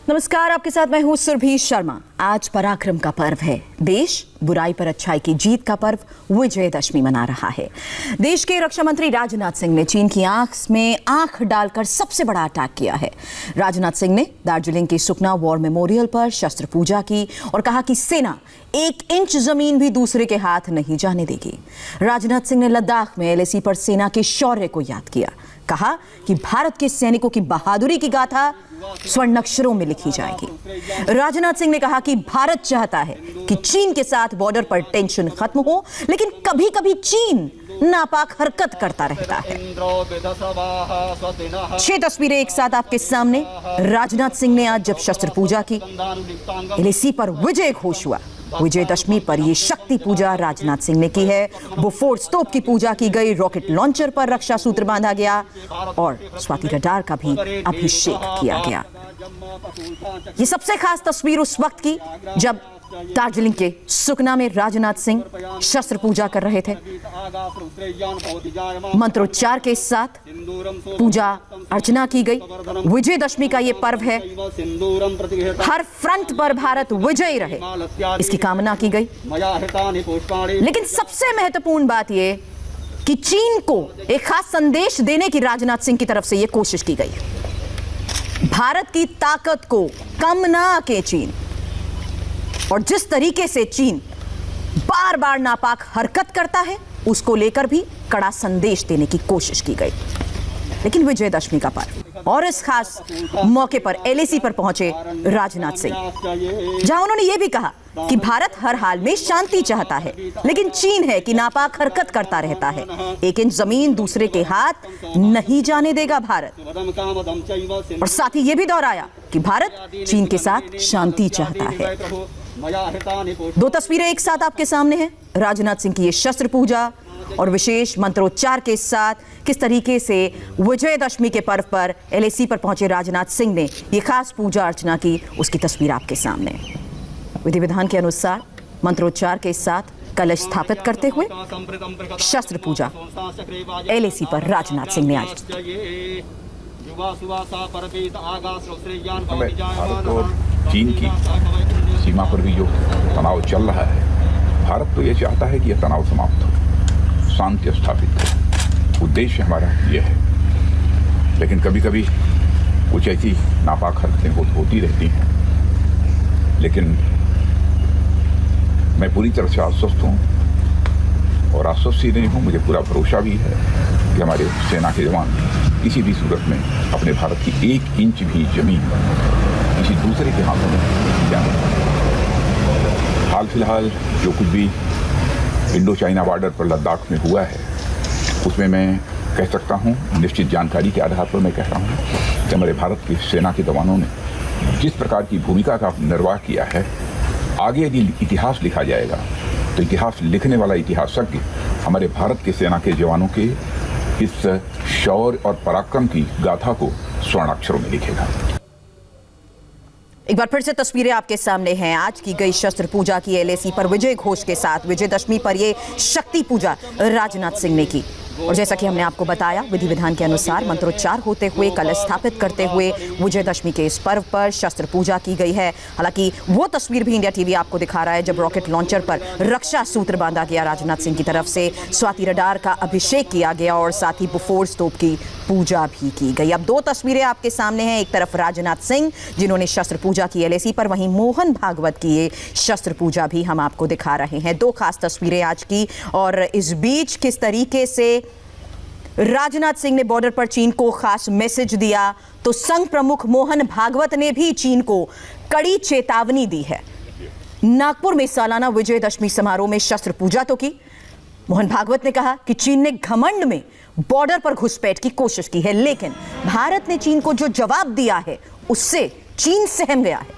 नमस्कार, आपके साथ मैं हूं सुरभि शर्मा। आज पराक्रम का पर्व है। देश बुराई पर अच्छाई की जीत का पर्व विजयदशमी मना रहा है। देश के रक्षा मंत्री राजनाथ सिंह ने चीन की आंख में आंख डालकर सबसे बड़ा अटैक किया है। राजनाथ सिंह ने दार्जिलिंग के सुकना वॉर मेमोरियल पर शस्त्र पूजा की और कहा कि सेना 1 इंच जमीन भी दूसरे के हाथ नहीं जाने देगी। राजनाथ सिंह ने लद्दाख में LAC पर सेना के शौर्य को याद किया। कहा कि भारत के सैनिकों की बहादुरी की गाथा स्वर्ण अक्षरों में लिखी जाएगी। राजनाथ सिंह ने कहा कि भारत चाहता है कि चीन के साथ बॉर्डर पर टेंशन खत्म हो, लेकिन कभी कभी चीन नापाक हरकत करता रहता है। 6 तस्वीरें एक साथ आपके सामने। राजनाथ सिंह ने आज जब शस्त्र पूजा की, LAC पर विजय घोष हुआ। विजयदशमी पर यह शक्ति पूजा राजनाथ सिंह ने की है। बोफोर्स तोप की पूजा की गई, रॉकेट लॉन्चर पर रक्षा सूत्र बांधा गया और स्वाति रडार का भी अभिषेक किया गया। ये सबसे खास तस्वीर उस वक्त की जब दार्जिलिंग के सुकना में राजनाथ सिंह शस्त्र पूजा कर रहे थे। मंत्रोच्चार के साथ पूजा अर्चना की गई। विजयदशमी का ये पर्व है। हर फ्रंट पर भारत विजयी रहे, इसकी कामना की गई। लेकिन सबसे महत्वपूर्ण बात यह कि चीन को एक खास संदेश देने की राजनाथ सिंह की तरफ से यह कोशिश की गई। भारत की ताकत को कम ना आके चीन, और जिस तरीके से चीन बार बार नापाक हरकत करता है, उसको लेकर भी कड़ा संदेश देने की कोशिश की गई। लेकिन विजयदशमी का पर्व और इस खास मौके पर LAC पर पहुंचे राजनाथ सिंह, जहां उन्होंने यह भी कहा कि भारत हर हाल में शांति चाहता है, लेकिन चीन है कि नापाक हरकत करता रहता है। 1 इंच जमीन दूसरे के हाथ नहीं जाने देगा भारत। और साथ ही यह भी दोहराया कि भारत चीन के साथ शांति चाहता है। 2 तस्वीरें एक साथ आपके सामने हैं। राजनाथ सिंह की ये शस्त्र पूजा और विशेष मंत्रोच्चार के साथ किस तरीके से विजयदशमी के पर्व पर LAC पर पहुंचे राजनाथ सिंह ने ये खास पूजा अर्चना की, उसकी तस्वीर आपके सामने। विधि विधान के अनुसार मंत्रोच्चार के साथ कलश स्थापित करते हुए शस्त्र पूजा LAC पर राजनाथ सिंह ने आज। भारत और चीन की सीमा पर भी जो तनाव चल रहा है, भारत तो ये चाहता है कि यह तनाव समाप्त हो, शांति स्थापित हो। उद्देश्य हमारा यह है। लेकिन कभी कभी कुछ ऐसी नापाक हरकतें होती रहती हैं। लेकिन मैं पूरी तरह से आश्वस्त हूँ और आश्वस्त ही नहीं हूँ, मुझे पूरा भरोसा भी है कि हमारे सेना के जवान किसी भी सूरत में अपने भारत की 1 इंच भी जमीन किसी दूसरे के हाथों में नहीं जाने। हाल फिलहाल जो कुछ भी इंडो चाइना बॉर्डर पर लद्दाख में हुआ है, उसमें मैं कह सकता हूँ, निश्चित जानकारी के आधार पर मैं कह रहा हूँ कि हमारे भारत की सेना के जवानों ने जिस प्रकार की भूमिका का निर्वाह किया है, आगे यदि इतिहास लिखा जाएगा तो इतिहास लिखने वाला इतिहासज्ञ हमारे भारत के सेना के जवानों के इस शौर्य और पराक्रम की गाथा को स्वर्ण अक्षरों में लिखेगा। एक बार फिर से तस्वीरें आपके सामने हैं। आज की गई शस्त्र पूजा की LAC पर विजय घोष के साथ विजयदशमी पर यह शक्ति पूजा राजनाथ सिंह ने की। और जैसा कि हमने आपको बताया, विधि विधान के अनुसार मंत्रोच्चार होते हुए कलश स्थापित करते हुए विजयदशमी के इस पर्व पर शस्त्र पूजा की गई है। हालांकि वो तस्वीर भी इंडिया TV आपको दिखा रहा है जब रॉकेट लॉन्चर पर रक्षा सूत्र बांधा गया राजनाथ सिंह की तरफ से, स्वाति रडार का अभिषेक किया गया और साथ ही बोफोर्स तोप की पूजा भी की गई। अब 2 तस्वीरें आपके सामने हैं। एक तरफ राजनाथ सिंह जिन्होंने शस्त्र पूजा की LAC पर, वहीं मोहन भागवत की ये शस्त्र पूजा भी हम आपको दिखा रहे हैं। 2 खास तस्वीरें आज की। और इस बीच किस तरीके से राजनाथ सिंह ने बॉर्डर पर चीन को खास मैसेज दिया, तो संघ प्रमुख मोहन भागवत ने भी चीन को कड़ी चेतावनी दी है। नागपुर में सालाना विजयदशमी समारोह में शस्त्र पूजा तो की। मोहन भागवत ने कहा कि चीन ने घमंड में बॉर्डर पर घुसपैठ की कोशिश की है, लेकिन भारत ने चीन को जो जवाब दिया है उससे चीन सहम गया है।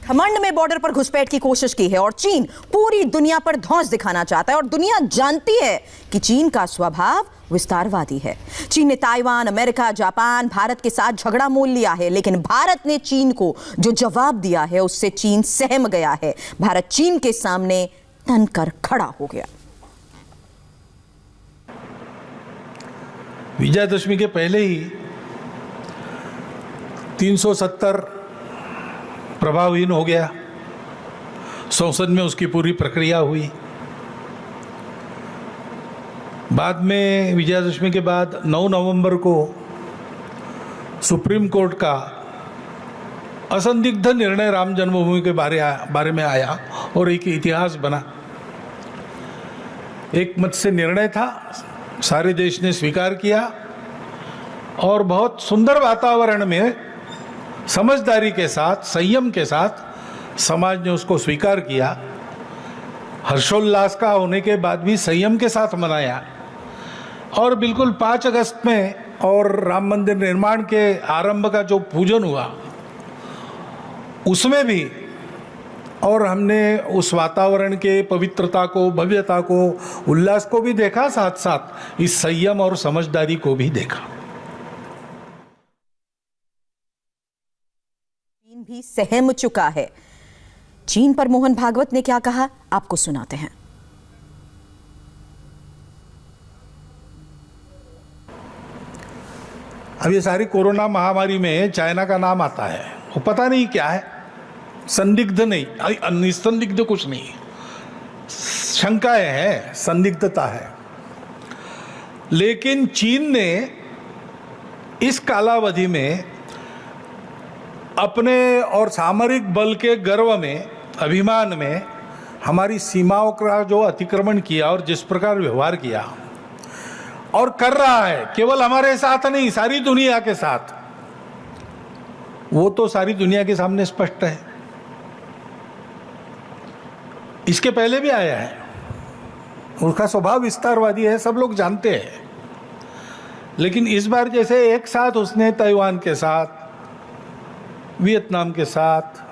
घमंड में बॉर्डर पर घुसपैठ की कोशिश की है और चीन पूरी दुनिया पर धौंस दिखाना चाहता है। और दुनिया जानती है कि चीन का स्वभाव विस्तारवादी है। चीन ने ताइवान, अमेरिका, जापान, भारत के साथ झगड़ा मोल लिया है, लेकिन भारत ने चीन को जो जवाब दिया है उससे चीन सहम गया है। भारत चीन के सामने तनकर खड़ा हो गया। विजयादशमी के पहले ही 370 प्रभावहीन हो गया। संसद में उसकी पूरी प्रक्रिया हुई। बाद में विजयादशमी के बाद 9 नवंबर को सुप्रीम कोर्ट का असंदिग्ध निर्णय राम जन्मभूमि के बारे में आया और एक इतिहास बना। एक मत से निर्णय था, सारे देश ने स्वीकार किया और बहुत सुंदर वातावरण में समझदारी के साथ, संयम के साथ समाज ने उसको स्वीकार किया। हर्षोल्लास का होने के बाद भी संयम के साथ मनाया और बिल्कुल 5 अगस्त में और राम मंदिर निर्माण के आरंभ का जो पूजन हुआ उसमें भी, और हमने उस वातावरण के पवित्रता को, भव्यता को, उल्लास को भी देखा, साथ साथ इस संयम और समझदारी को भी देखा। चीन भी सहम चुका है। चीन पर मोहन भागवत ने क्या कहा, आपको सुनाते हैं। अब ये सारी कोरोना महामारी में चाइना का नाम आता है, वो पता नहीं क्या है, संदिग्ध नहीं, निसंदिग्ध कुछ नहीं, शंकाएं हैं, संदिग्धता है। लेकिन चीन ने इस कालावधि में अपने और सामरिक बल के गर्व में, अभिमान में हमारी सीमाओं का जो अतिक्रमण किया और जिस प्रकार व्यवहार किया और कर रहा है, केवल हमारे साथ नहीं, सारी दुनिया के साथ, वो तो सारी दुनिया के सामने स्पष्ट है। इसके पहले भी आया है, उसका स्वभाव विस्तारवादी है, सब लोग जानते हैं। लेकिन इस बार जैसे एक साथ उसने ताइवान के साथ, वियतनाम के साथ,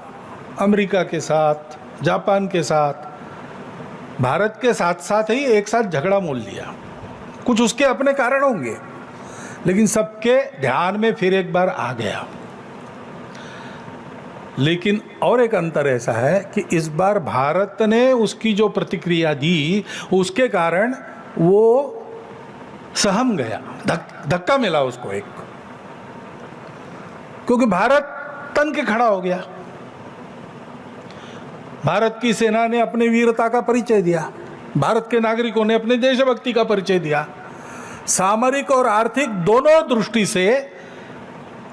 अमेरिका के साथ, जापान के साथ, भारत के साथ साथ ही एक साथ झगड़ा मोल लिया। कुछ उसके अपने कारण होंगे, लेकिन सबके ध्यान में फिर एक बार आ गया। लेकिन और एक अंतर ऐसा है कि इस बार भारत ने उसकी जो प्रतिक्रिया दी उसके कारण वो सहम गया, धक्का मिला उसको एक, क्योंकि भारत तन के खड़ा हो गया। भारत की सेना ने अपनी वीरता का परिचय दिया, भारत के नागरिकों ने अपने देशभक्ति का परिचय दिया। सामरिक और आर्थिक दोनों दृष्टि से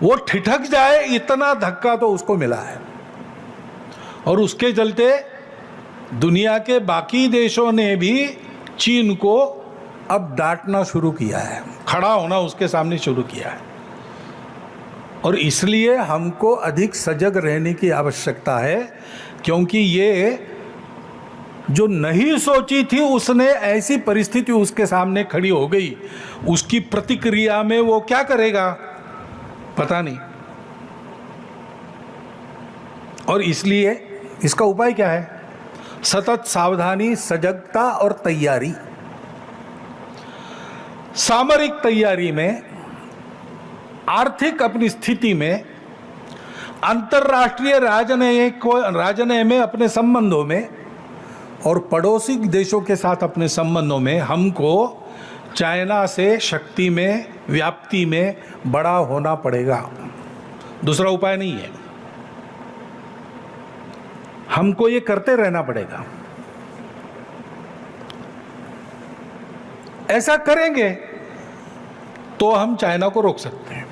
वो ठिठक जाए इतना धक्का तो उसको मिला है, और उसके चलते दुनिया के बाकी देशों ने भी चीन को अब डांटना शुरू किया है, खड़ा होना उसके सामने शुरू किया है। और इसलिए हमको अधिक सजग रहने की आवश्यकता है, क्योंकि ये जो नहीं सोची थी उसने ऐसी परिस्थिति उसके सामने खड़ी हो गई, उसकी प्रतिक्रिया में वो क्या करेगा पता नहीं। और इसलिए इसका उपाय क्या है? सतत सावधानी, सजगता और तैयारी। सामरिक तैयारी में, आर्थिक अपनी स्थिति में, अंतर्राष्ट्रीय राजनय में, अपने संबंधों में और पड़ोसी देशों के साथ अपने संबंधों में हमको चाइना से शक्ति में, व्याप्ति में बड़ा होना पड़ेगा। दूसरा उपाय नहीं है, हमको ये करते रहना पड़ेगा। ऐसा करेंगे तो हम चाइना को रोक सकते हैं,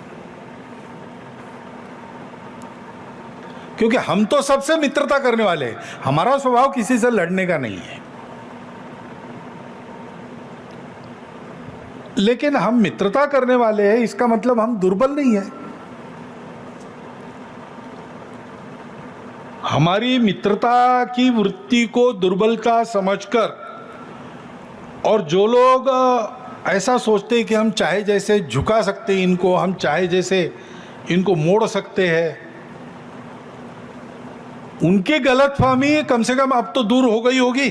क्योंकि हम तो सबसे मित्रता करने वाले हैं, हमारा स्वभाव किसी से लड़ने का नहीं है। लेकिन हम मित्रता करने वाले हैं, इसका मतलब हम दुर्बल नहीं है। हमारी मित्रता की वृत्ति को दुर्बलता समझकर, और जो लोग ऐसा सोचते हैं कि हम चाहे जैसे झुका सकते हैं इनको, हम चाहे जैसे इनको मोड़ सकते हैं, उनकी गलतफहमी कम से कम अब तो दूर हो गई होगी।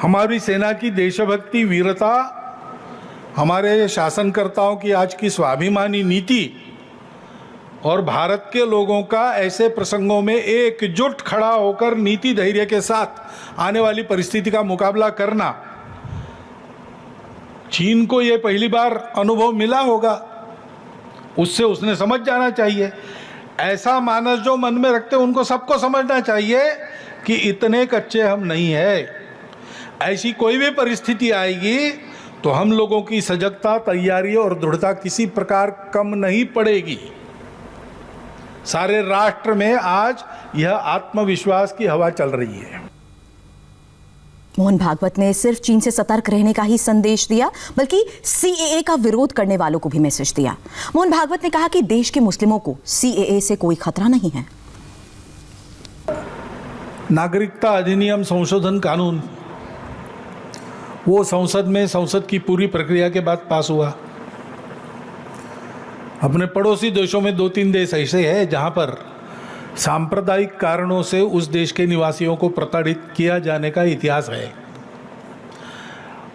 हमारी सेना की देशभक्ति, वीरता, हमारे शासनकर्ताओं की आज की स्वाभिमानी नीति और भारत के लोगों का ऐसे प्रसंगों में एकजुट खड़ा होकर नीति धैर्य के साथ आने वाली परिस्थिति का मुकाबला करना, चीन को ये पहली बार अनुभव मिला होगा, उससे उसने समझ जाना चाहिए। ऐसा मानस जो मन में रखते उनको सबको समझना चाहिए कि इतने कच्चे हम नहीं है। ऐसी कोई भी परिस्थिति आएगी तो हम लोगों की सजगता, तैयारी और दृढ़ता किसी प्रकार कम नहीं पड़ेगी। सारे राष्ट्र में आज यह आत्मविश्वास की हवा चल रही है। मोहन भागवत ने सिर्फ चीन से सतर्क रहने का ही संदेश दिया, बल्कि सीएए का विरोध करने वालों को भी मैसेज दिया। मोहन भागवत ने कहा कि देश के मुस्लिमों को सीएए से कोई खतरा नहीं है। नागरिकता अधिनियम संशोधन कानून वो संसद में, संसद की पूरी प्रक्रिया के बाद पास हुआ। अपने पड़ोसी देशों में 2-3 देश ऐसे हैं जहां पर सांप्रदायिक कारणों से उस देश के निवासियों को प्रताड़ित किया जाने का इतिहास है,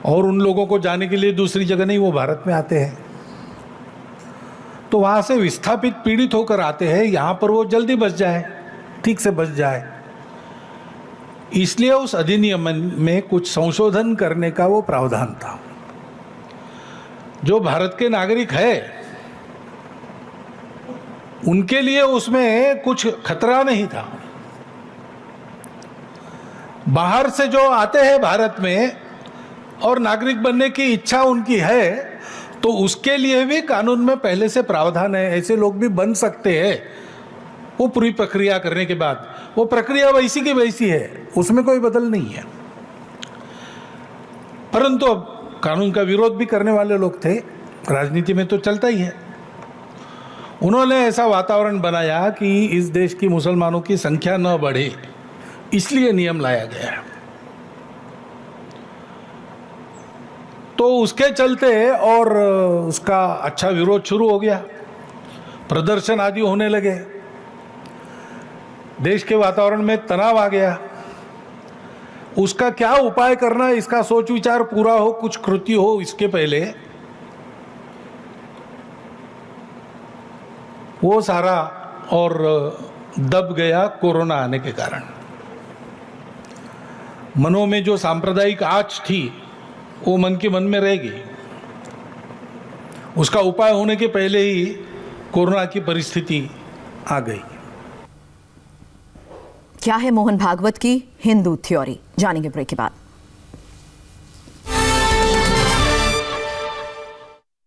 और उन लोगों को जाने के लिए दूसरी जगह नहीं, वो भारत में आते हैं। तो वहां से विस्थापित, पीड़ित होकर आते हैं, यहां पर वो जल्दी बच जाए, ठीक से बच जाए। इसलिए उस अधिनियम में कुछ संशोधन करने का वो प्रावधान था। जो भारत के नागरिक है उनके लिए उसमें कुछ खतरा नहीं था। बाहर से जो आते हैं भारत में और नागरिक बनने की इच्छा उनकी है, तो उसके लिए भी कानून में पहले से प्रावधान है। ऐसे लोग भी बन सकते हैं वो पूरी प्रक्रिया करने के बाद। वो प्रक्रिया वैसी की वैसी है, उसमें कोई बदल नहीं है। परंतु अब कानून का विरोध भी करने वाले लोग थे, राजनीति में तो चलता ही है। उन्होंने ऐसा वातावरण बनाया कि इस देश की मुसलमानों की संख्या न बढ़े, इसलिए नियम लाया गया है। तो उसके चलते और उसका अच्छा विरोध शुरू हो गया, प्रदर्शन आदि होने लगे, देश के वातावरण में तनाव आ गया। उसका क्या उपाय करना, इसका सोच विचार पूरा हो, कुछ कृति हो, इसके पहले वो सारा और दब गया कोरोना आने के कारण। मनों में जो सांप्रदायिक आँच थी वो मन के मन में रहेगी। उसका उपाय होने के पहले ही कोरोना की परिस्थिति आ गई। क्या है मोहन भागवत की हिंदू थ्योरी, जानेंगे ब्रेक के बाद।